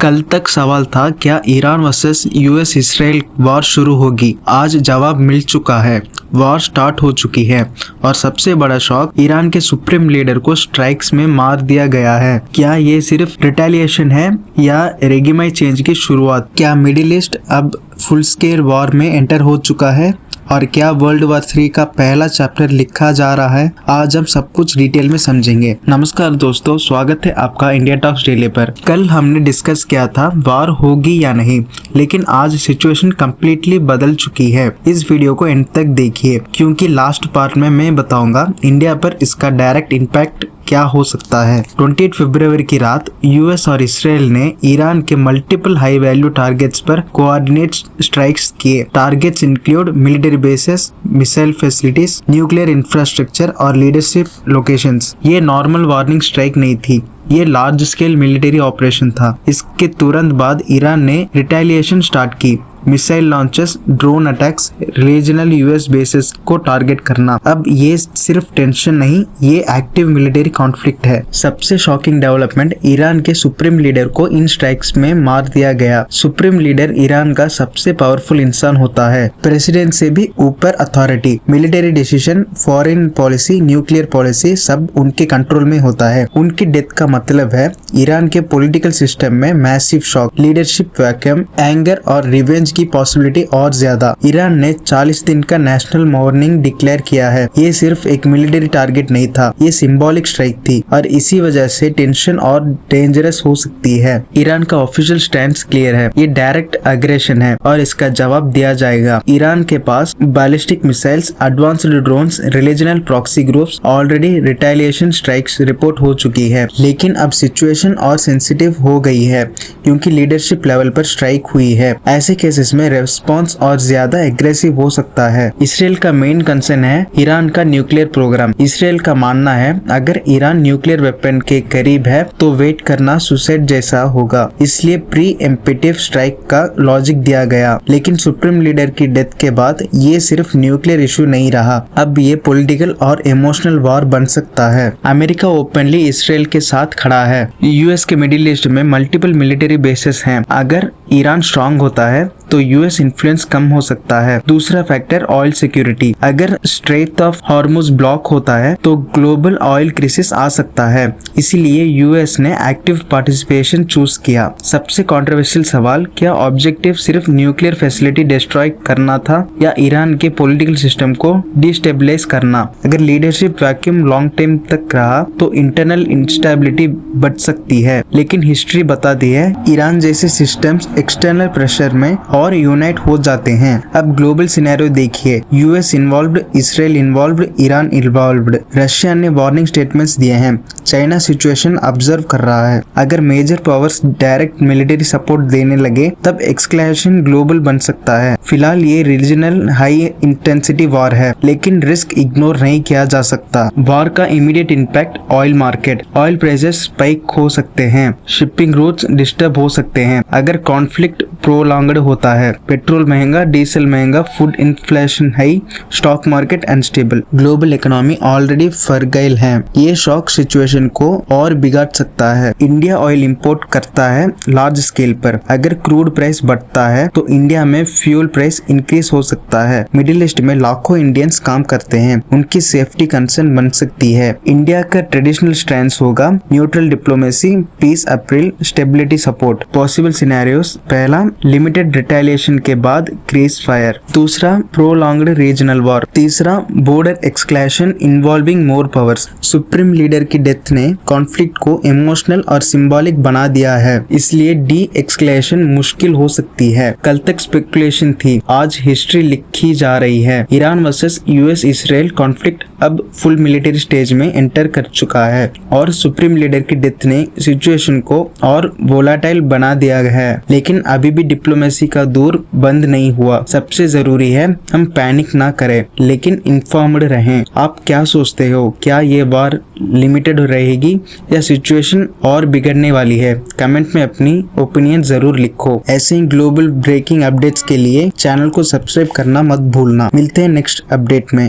कल तक सवाल था क्या Iran versus US Israel war शुरू होगी। आज जवाब मिल चुका है, वॉर स्टार्ट हो चुकी है। और सबसे बड़ा शॉक, ईरान के सुप्रीम लीडर को स्ट्राइक्स में मार दिया गया है। क्या ये सिर्फ रिटेलिएशन है या रेगिमाई चेंज की शुरुआत? क्या मिडिल ईस्ट अब फुल स्केल वॉर में एंटर हो चुका है? और क्या वर्ल्ड वॉर 3 का पहला चैप्टर लिखा जा रहा है? आज हम सब कुछ डिटेल में समझेंगे। नमस्कार दोस्तों, स्वागत है आपका इंडिया टॉक्स डेली पर। कल हमने डिस्कस किया था वॉर होगी या नहीं, लेकिन आज सिचुएशन कम्प्लीटली बदल चुकी है। इस वीडियो को एंड तक देखिए, क्योंकि लास्ट पार्ट में मैं बताऊंगा इंडिया पर इसका डायरेक्ट इम्पैक्ट क्या हो सकता है। 28 फरवरी की रात यूएस और इसराइल ने ईरान के मल्टीपल हाई वैल्यू टारगेट्स पर कोऑर्डिनेट स्ट्राइक्स किए। Targets include military bases, missile facilities, nuclear infrastructure और लीडरशिप लोकेशंस। ये नॉर्मल वार्निंग स्ट्राइक नहीं थी, ये लार्ज स्केल मिलिट्री ऑपरेशन था। इसके तुरंत बाद ईरान ने रिटेलिएशन स्टार्ट की। Missile launches, drone attacks, regional US bases को टारगेट करना। अब ये सिर्फ टेंशन नहीं, ये एक्टिव मिलिट्री कॉन्फ्लिक्ट है। सबसे शॉकिंग डेवलपमेंट, ईरान के सुप्रीम लीडर को इन स्ट्राइक्स में मार दिया गया। सुप्रीम लीडर ईरान का सबसे पावरफुल इंसान होता है, प्रेसिडेंट से भी ऊपर authority. Military decision, foreign policy, nuclear policy सब उनके कंट्रोल में होता है। उनकी डेथ का मतलब है ईरान के पॉलिटिकल सिस्टम में massive shock, leadership vacuum, anger और रिवेंज की पॉसिबिलिटी और ज्यादा। ईरान ने 40 दिन का नेशनल मॉर्निंग डिक्लेयर किया है। ये सिर्फ एक मिलिट्री टारगेट नहीं था, ये सिंबॉलिक स्ट्राइक थी और इसी वजह से टेंशन और डेंजरस हो सकती है। ईरान का ऑफिशियल स्टैंड क्लियर है, ये डायरेक्ट अग्रेशन है और इसका जवाब दिया जाएगा। ईरान के पास ballistic missiles, advanced drones, regional proxy groups, already retaliation strikes report हो चुकी है। लेकिन अब सिचुएशन और सेंसिटिव हो गई है, क्योंकि लीडरशिप लेवल पर स्ट्राइक हुई है। ऐसे केसेस में रेस्पॉन्स और ज्यादा एग्रेसिव हो सकता है। इसराइल का मेन कंसर्न है ईरान का न्यूक्लियर प्रोग्राम। इसराइल का मानना है अगर ईरान न्यूक्लियर वेपन के करीब है तो वेट करना सुसाइड जैसा होगा, इसलिए प्री एम्पिटिव स्ट्राइक का लॉजिक दिया गया। लेकिन सुप्रीम लीडर की डेथ के बाद ये सिर्फ न्यूक्लियर इशू नहीं रहा, अब ये पॉलिटिकल और इमोशनल वॉर बन सकता है। अमेरिका ओपनली इसराइल के साथ खड़ा है। यूएस के मिडिल ईस्ट में मल्टीपल मिलिट्री बेसेस हैं। अगर ईरान स्ट्रांग होता है तो यूएस इन्फ्लुएंस कम हो सकता है। दूसरा फैक्टर, ऑयल सिक्योरिटी। अगर स्ट्रेट ऑफ हॉर्मुज ब्लॉक होता है तो ग्लोबल ऑयल क्राइसिस आ सकता है, इसीलिए यूएस ने एक्टिव पार्टिसिपेशन चूज किया। सबसे कंट्रोवर्शियल सवाल, क्या ऑब्जेक्टिव सिर्फ न्यूक्लियर फैसिलिटी डिस्ट्रॉय करना था या ईरान के पॉलिटिकल सिस्टम को डिस्टेबलाइज करना? अगर लीडरशिप वैक्यूम लॉन्ग टाइम तक रहा तो इंटरनल इंस्टेबिलिटी बढ़ सकती है। लेकिन हिस्ट्री बताती है ईरान जैसे सिस्टम्स एक्सटर्नल प्रेशर में और यूनाइट हो जाते हैं। अब ग्लोबल सिनेरियो देखिए, US involved, Israel involved, Iran involved. Russia ने वार्निंग स्टेटमेंट्स दिए हैं। चाइना सिचुएशन ऑब्जर्व कर रहा है। अगर major powers direct military support देने लगे तब एक्सक्लेशन ग्लोबल बन सकता है। फिलहाल ये रीजनल हाई इंटेंसिटी वॉर है, लेकिन रिस्क इग्नोर नहीं किया जा सकता। वॉर का immediate impact, oil market. Oil prices spike हो सकते हैं, शिपिंग रूट्स डिस्टर्ब हो सकते हैं। अगर कॉन्फ्लिक्ट प्रोलॉन्ग्ड होता है, पेट्रोल महंगा, डीजल महंगा, food inflation high, stock market unstable. Global economy already fragile है, ये शॉक सिचुएशन को और बिगाड़ सकता है। इंडिया ऑयल इंपोर्ट करता है लार्ज स्केल पर। अगर क्रूड प्राइस बढ़ता है तो इंडिया में फ्यूल प्राइस इंक्रीज हो सकता है। मिडिल ईस्ट में लाखों इंडियंस काम करते हैं, उनकी सेफ्टी कंसर्न बन सकती है। इंडिया का ट्रेडिशनल स्टैंड होगा neutral diplomacy, peace appeal, stability support. Possible scenarios, पहला लिमिटेड रिटेलिएशन के बाद क्रीज फायर। दूसरा, प्रोलॉन्ग्ड रीजनल वॉर। तीसरा, border escalation involving more powers. Supreme leader की डेथ ने कॉन्फ्लिक्ट को इमोशनल और सिंबॉलिक बना दिया है, इसलिए डी एस्केलेशन मुश्किल हो सकती है। कल तक स्पेकुलेशन थी, आज हिस्ट्री लिखी जा रही है। Iran versus US Israel conflict अब फुल मिलिट्री स्टेज में एंटर कर चुका है और सुप्रीम लीडर की डेथ ने सिचुएशन को और वोलाटाइल बना दिया है। लेकिन अभी भी डिप्लोमेसी का दौर बंद नहीं हुआ। सबसे जरूरी है हम पैनिक ना करें, लेकिन इन्फॉर्म्ड रहें। आप क्या सोचते हो, क्या ये वॉर लिमिटेड रहेगी या सिचुएशन और बिगड़ने वाली है? कमेंट में अपनी ओपिनियन जरूर लिखो। ऐसे ही ग्लोबल ब्रेकिंग अपडेट्स के लिए चैनल को सब्सक्राइब करना मत भूलना। मिलते हैं नेक्स्ट अपडेट में।